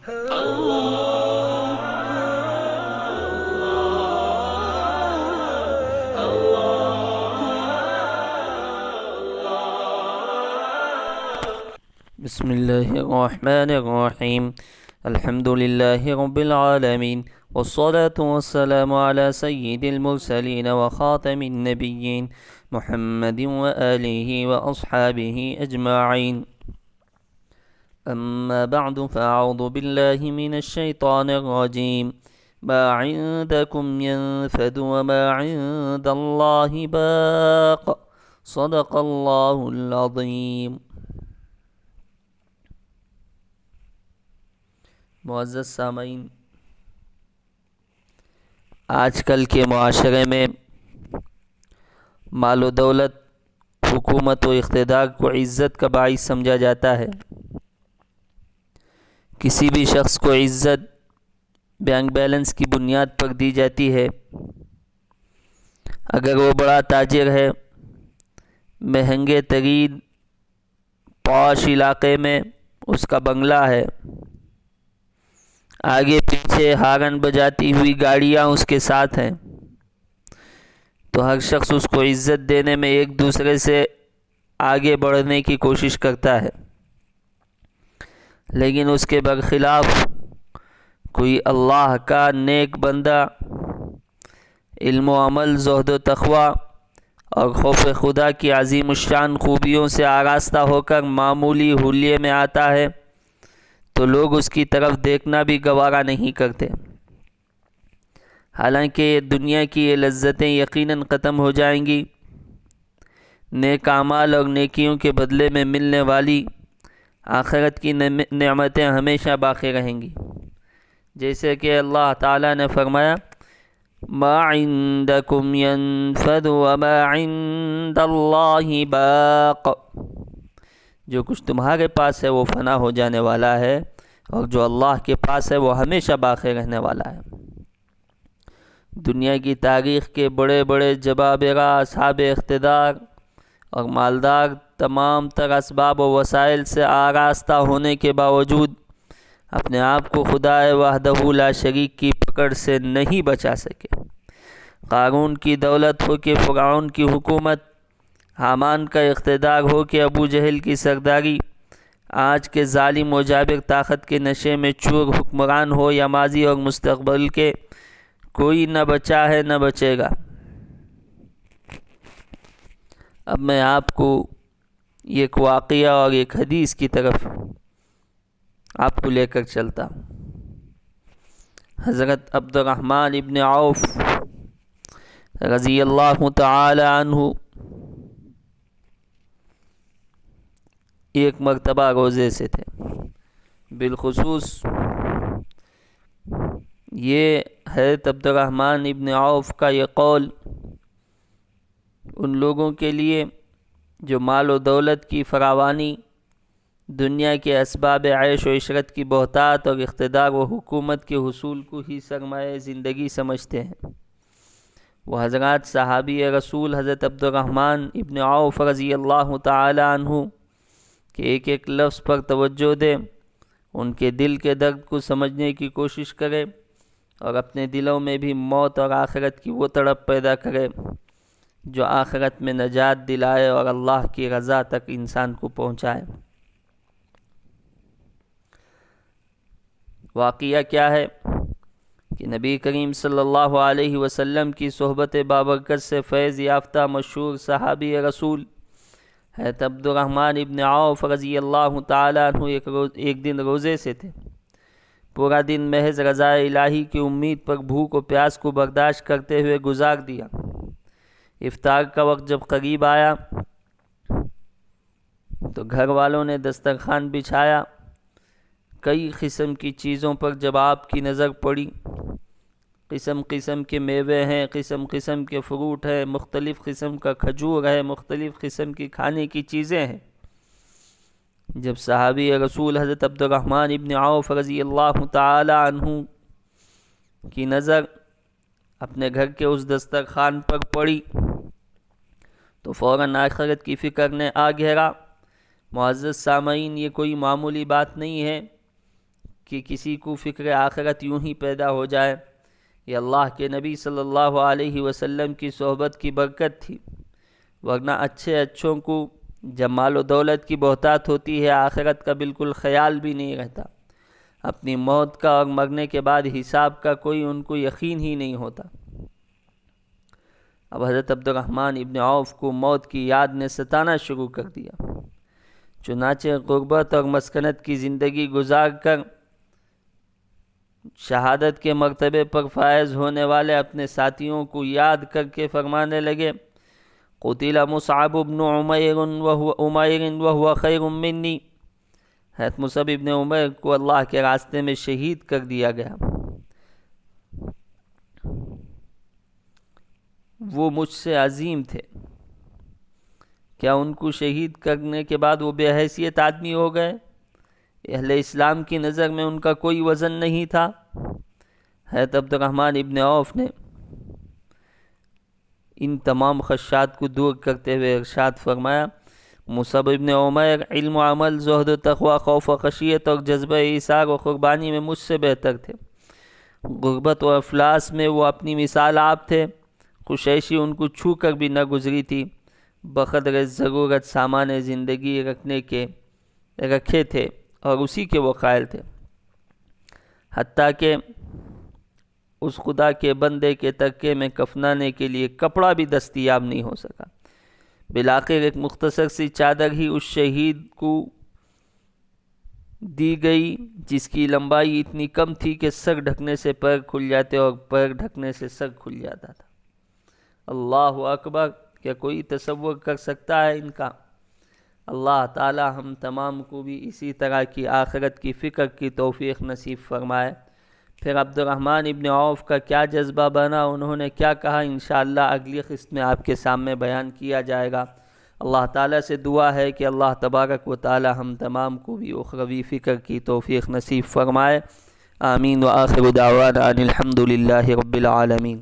بسم اللہ الرحمن الرحیم الحمد للہ رب العالمین والصلاة والسلام على سید المرسلین وخاتم النبیین محمد وآلہ واصحابہ اجمعین اما بعد فاعوذ باللہ من الشیطان الرجیم ما عندکم ینفد وما عند اللہ باق صدق اللہ العظیم۔ معزز سامعین، آج کل کے معاشرے میں مال و دولت، حکومت و اقتدار کو عزت کا باعث سمجھا جاتا ہے۔ کسی بھی شخص کو عزت بینک بیلنس کی بنیاد پر دی جاتی ہے۔ اگر وہ بڑا تاجر ہے، مہنگے ترین پاش علاقے میں اس کا بنگلہ ہے، آگے پیچھے ہارن بجاتی ہوئی گاڑیاں اس کے ساتھ ہیں، تو ہر شخص اس کو عزت دینے میں ایک دوسرے سے آگے بڑھنے کی کوشش کرتا ہے۔ لیکن اس کے برخلاف کوئی اللہ کا نیک بندہ علم و عمل، زہد و تقوی اور خوف خدا کی عظیم الشان خوبیوں سے آراستہ ہو کر معمولی حلیے میں آتا ہے تو لوگ اس کی طرف دیکھنا بھی گوارا نہیں کرتے۔ حالانکہ دنیا کی یہ لذتیں یقیناً ختم ہو جائیں گی، نیک اعمال اور نیکیوں کے بدلے میں ملنے والی آخرت کی نعمتیں ہمیشہ باقی رہیں گی۔ جیسے کہ اللہ تعالیٰ نے فرمایا ما عندکم ینفد وما عند اللہ باق، جو کچھ تمہارے پاس ہے وہ فنا ہو جانے والا ہے، اور جو اللہ کے پاس ہے وہ ہمیشہ باقی رہنے والا ہے۔ دنیا کی تاریخ کے بڑے بڑے جبابرہ، اصحاب اقتدار اور مالدار تمام تر اسباب و وسائل سے آراستہ ہونے کے باوجود اپنے آپ کو خدا وحدہ لا شریک کی پکڑ سے نہیں بچا سکے۔ قارون کی دولت ہو کہ فرعون کی حکومت، حامان کا اقتدار ہو کہ ابو جہل کی سرداری، آج کے ظالم و جابر طاقت کے نشے میں چور حکمران ہو یا ماضی اور مستقبل کے، کوئی نہ بچا ہے نہ بچے گا۔ اب میں آپ کو ایک واقعہ اور ایک حدیث کی طرف آپ کو لے کر چلتا ہوں۔ حضرت عبد الرحمن ابن عوف رضی اللہ تعالی عنہ ایک مرتبہ روزے سے تھے۔ بالخصوص یہ حضرت عبد الرحمن ابن عوف کا یہ قول ان لوگوں کے لیے جو مال و دولت کی فراوانی، دنیا کے اسباب عیش و عشرت کی بہتات اور اقتدار و حکومت کے حصول کو ہی سرمایہ زندگی سمجھتے ہیں۔ وہ حضرات صحابی رسول حضرت عبد الرحمن ابن عوف رضی اللہ تعالی عنہ کہ ایک ایک لفظ پر توجہ دے، ان کے دل کے درد کو سمجھنے کی کوشش کرے اور اپنے دلوں میں بھی موت اور آخرت کی وہ تڑپ پیدا کرے جو آخرت میں نجات دلائے اور اللہ کی رضا تک انسان کو پہنچائے۔ واقعہ کیا ہے کہ نبی کریم صلی اللہ علیہ وسلم کی صحبت بابرکت سے فیض یافتہ مشہور صحابی رسول حضرت عبد الرحمن ابن عوف رضی اللہ تعالیٰ عنہ ایک دن روزے سے تھے۔ پورا دن محض رضا الہی کی امید پر بھوک و پیاس کو برداشت کرتے ہوئے گزار دیا۔ افطار کا وقت جب قریب آیا تو گھر والوں نے دسترخوان بچھایا۔ کئی قسم کی چیزوں پر جب آپ کی نظر پڑی، قسم قسم کے میوے ہیں، قسم قسم کے فروٹ ہیں، مختلف قسم کا کھجور ہے، مختلف قسم کی کھانے کی چیزیں ہیں۔ جب صحابی رسول حضرت عبد الرحمن ابن عوف رضی اللہ تعالی عنہ کی نظر اپنے گھر کے اس دسترخوان پر پڑی تو فوراً آخرت کی فکر نے آ گھیرا۔ معزز سامعین، یہ کوئی معمولی بات نہیں ہے کہ کسی کو فکر آخرت یوں ہی پیدا ہو جائے، یہ اللہ کے نبی صلی اللہ علیہ وسلم کی صحبت کی برکت تھی، ورنہ اچھوں کو جب مال و دولت کی بہتات ہوتی ہے آخرت کا بالکل خیال بھی نہیں رہتا، اپنی موت کا اور مرنے کے بعد حساب کا کوئی ان کو یقین ہی نہیں ہوتا۔ اب حضرت عبد الرحمن ابن عوف کو موت کی یاد نے ستانا شروع کر دیا، چنانچہ غربت اور مسکنت کی زندگی گزار کر شہادت کے مرتبے پر فائز ہونے والے اپنے ساتھیوں کو یاد کر کے فرمانے لگے، قتل مصعب بن عمیر وهو خیر منی، حضرت مصعب ابن عمیر کو اللہ کے راستے میں شہید کر دیا گیا، وہ مجھ سے عظیم تھے، کیا ان کو شہید کرنے کے بعد وہ بے حیثیت آدمی ہو گئے؟ اہل اسلام کی نظر میں ان کا کوئی وزن نہیں تھا۔ حضرت عبد الرحمن ابن عوف نے ان تمام خدشات کو دور کرتے ہوئے ارشاد فرمایا، مصعب ابن عمیر علم و عمل، زہد و تقوی، خوف و خشیت اور جذبہ ایثار و قربانی میں مجھ سے بہتر تھے، غربت و افلاس میں وہ اپنی مثال آپ تھے، خوشیشی ان کو چھو کر بھی نہ گزری تھی، بقدر ضرورت سامان زندگی رکھے تھے اور اسی کے وہ قائل تھے، حتیٰ کہ اس خدا کے بندے کے ترکے میں کفنانے کے لیے کپڑا بھی دستیاب نہیں ہو سکا۔ بالآخر ایک مختصر سی چادر ہی اس شہید کو دی گئی جس کی لمبائی اتنی کم تھی کہ سر ڈھکنے سے پیر کھل جاتے اور پیر ڈھکنے سے سر کھل جاتا تھا۔ اللہ اکبر! کیا کوئی تصور کر سکتا ہے ان کا؟ اللہ تعالی ہم تمام کو بھی اسی طرح کی آخرت کی فکر کی توفیق نصیب فرمائے۔ پھر عبد الرحمن ابن عوف کا کیا جذبہ بنا، انہوں نے کیا کہا، انشاءاللہ اگلی قسط میں آپ کے سامنے بیان کیا جائے گا۔ اللہ تعالیٰ سے دعا ہے کہ اللہ تبارک و تعالی ہم تمام کو بھی اخروی فکر کی توفیق نصیب فرمائے۔ آمین۔ وآخر دعوانا ان الحمد للہ رب العالمین۔